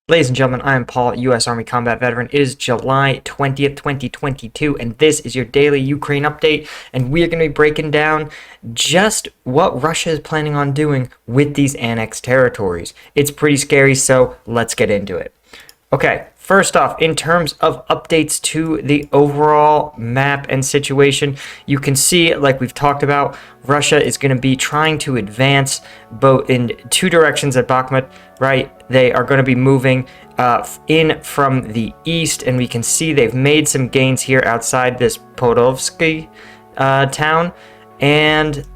Ladies and gentlemen, I am Paul, U.S. Army combat veteran. It is July 20th, 2022, and this is your daily Ukraine update, and we are going to be breaking down just what Russia is planning on doing with these annexed territories. It's pretty scary, so let's get into it. Okay, first off, in terms of updates to the overall map and situation, you can see, like we've talked about, Russia is going to be trying to advance both in two directions at Bakhmut, right? They are going to be moving in from the east, and we can see they've made some gains here outside this Podolsky town, and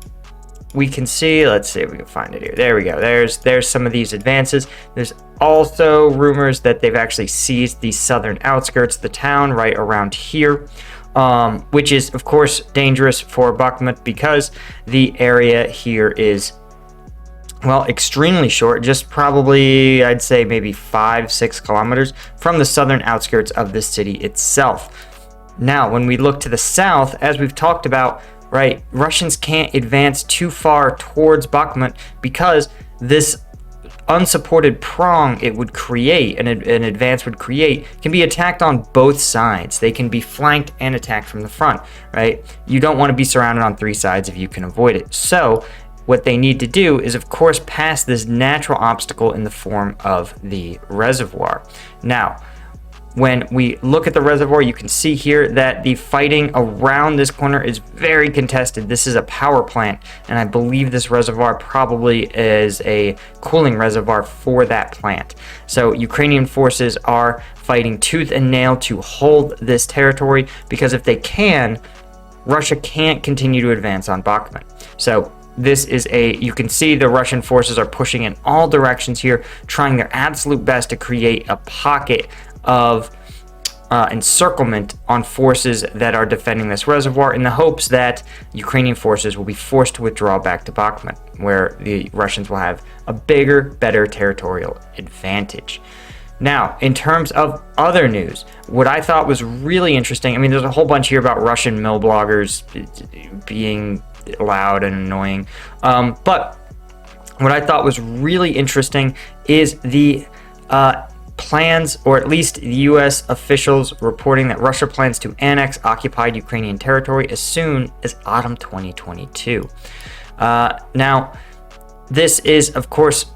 we can see, let's see if we can find it here. There we go. There's some of these advances. There's also rumors that they've actually seized the southern outskirts of the town right around here, which is, of course, dangerous for Bakhmut because the area here is, well, extremely short, just probably, I'd say maybe 5-6 kilometers from the southern outskirts of the city itself. Now, when we look to the south, as we've talked about, right, Russians can't advance too far towards Bakhmut because this unsupported prong it would create, an advance would create, can be attacked on both sides. They can be flanked and attacked from the front, right? You don't want to be surrounded on three sides if you can avoid it. So what they need to do is, of course, pass this natural obstacle in the form of the reservoir. Now, when we look at the reservoir, you can see here that the fighting around this corner is very contested. This is a power plant, and I believe this reservoir probably is a cooling reservoir for that plant. So Ukrainian forces are fighting tooth and nail to hold this territory, because if they can, Russia can't continue to advance on Bakhmut. So this is you can see the Russian forces are pushing in all directions here, trying their absolute best to create a pocket of encirclement on forces that are defending this reservoir, in the hopes that Ukrainian forces will be forced to withdraw back to Bakhmut, where the Russians will have a bigger, better territorial advantage. Now, in terms of other news, what I thought was really interesting, I mean, there's a whole bunch here about Russian mill bloggers being loud and annoying, but what I thought was really interesting is the plans, or at least U.S. officials reporting that Russia plans to annex occupied Ukrainian territory as soon as autumn 2022. Now, this is, of course,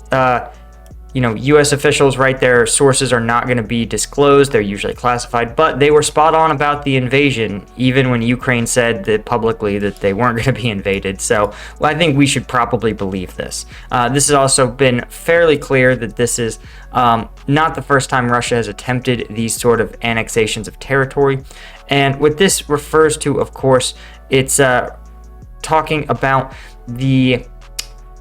U.S. officials, right? Their sources are not going to be disclosed. They're usually classified, but they were spot on about the invasion, even when Ukraine said that publicly that they weren't going to be invaded. So, well, I think we should probably believe this. This has also been fairly clear that this is not the first time Russia has attempted these sort of annexations of territory. And what this refers to, of course, it's talking about the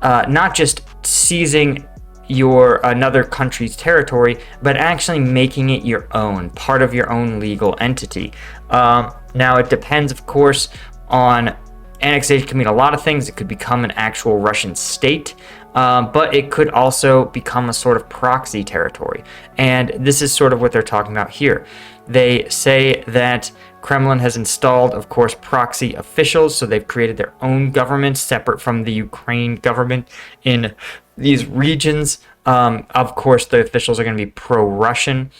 not just seizing another country's territory, but actually making it your own, part of your own legal entity. Now, it depends, of course, on annexation. Can mean a lot of things. It could become an actual Russian state, but it could also become a sort of proxy territory. And this is sort of what they're talking about here. They say that Kremlin has installed, of course, proxy officials, so they've created their own government separate from the Ukraine government in these regions. Of course, the officials are going to be pro-Russian.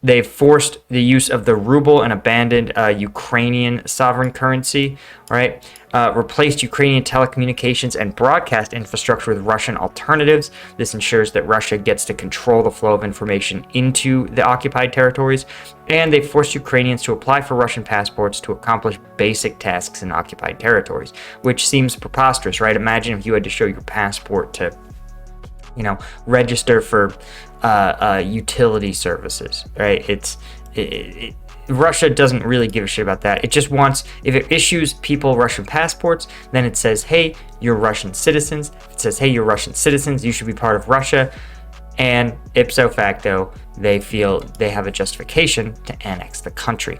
They've forced the use of the ruble and abandoned Ukrainian sovereign currency, right? Replaced Ukrainian telecommunications and broadcast infrastructure with Russian alternatives. This ensures that Russia gets to control the flow of information into the occupied territories. And they forced Ukrainians to apply for Russian passports to accomplish basic tasks in occupied territories, which seems preposterous, right? Imagine if you had to show your passport to, register for utility services, right? Russia doesn't really give a shit about that. It just wants, if it issues people Russian passports, then it says, hey, you're Russian citizens. If it says, hey, you're Russian citizens, you should be part of Russia. And ipso facto, they feel they have a justification to annex the country.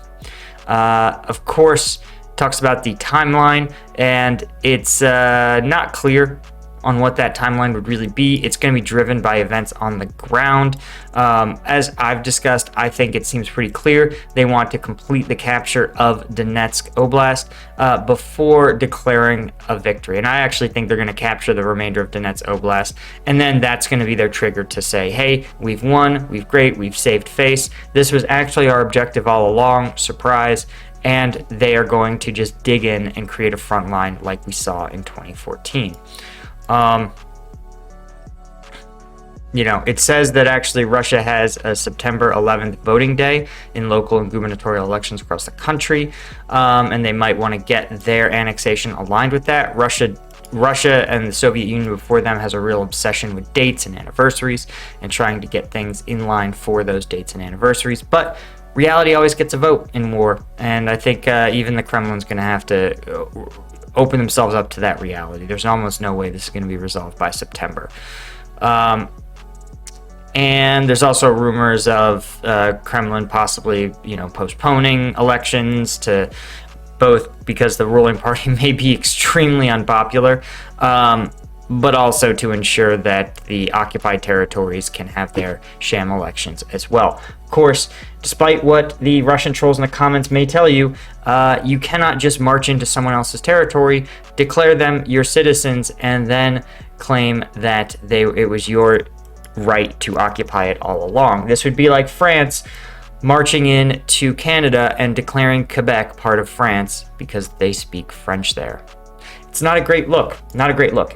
Of course, talks about the timeline, and it's not clear on what that timeline would really be. It's going to be driven by events on the ground. As I've discussed, I think it seems pretty clear they want to complete the capture of Donetsk Oblast before declaring a victory. And I actually think they're going to capture the remainder of Donetsk Oblast, and then that's going to be their trigger to say, hey, we've won, we've saved face. This was actually our objective all along, surprise. And they are going to just dig in and create a front line like we saw in 2014. It says that actually Russia has a September 11th voting day in local and gubernatorial elections across the country, and they might want to get their annexation aligned with that. Russia and the Soviet Union before them has a real obsession with dates and anniversaries and trying to get things in line for those dates and anniversaries. But reality always gets a vote in war, and I think even the Kremlin's going to have to open themselves up to that reality. There's almost no way this is going to be resolved by September. And there's also rumors of Kremlin possibly, postponing elections to both because the ruling party may be extremely unpopular, but also to ensure that the occupied territories can have their sham elections as well. Of course, despite what the Russian trolls in the comments may tell you, you cannot just march into someone else's territory, declare them your citizens, and then claim that it was your right to occupy it all along. This would be like France marching in to Canada and declaring Quebec part of France because they speak French there. It's not a great look.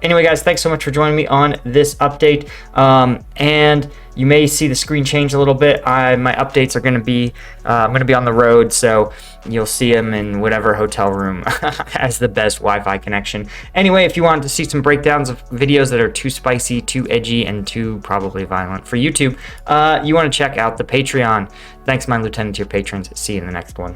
Anyway, guys, thanks so much for joining me on this update. And you may see the screen change a little bit. My updates are going to be, I'm going to be on the road, so you'll see them in whatever hotel room has the best Wi-Fi connection. Anyway, if you want to see some breakdowns of videos that are too spicy, too edgy, and too probably violent for YouTube, you want to check out the Patreon. Thanks, my lieutenant, to your patrons. See you in the next one.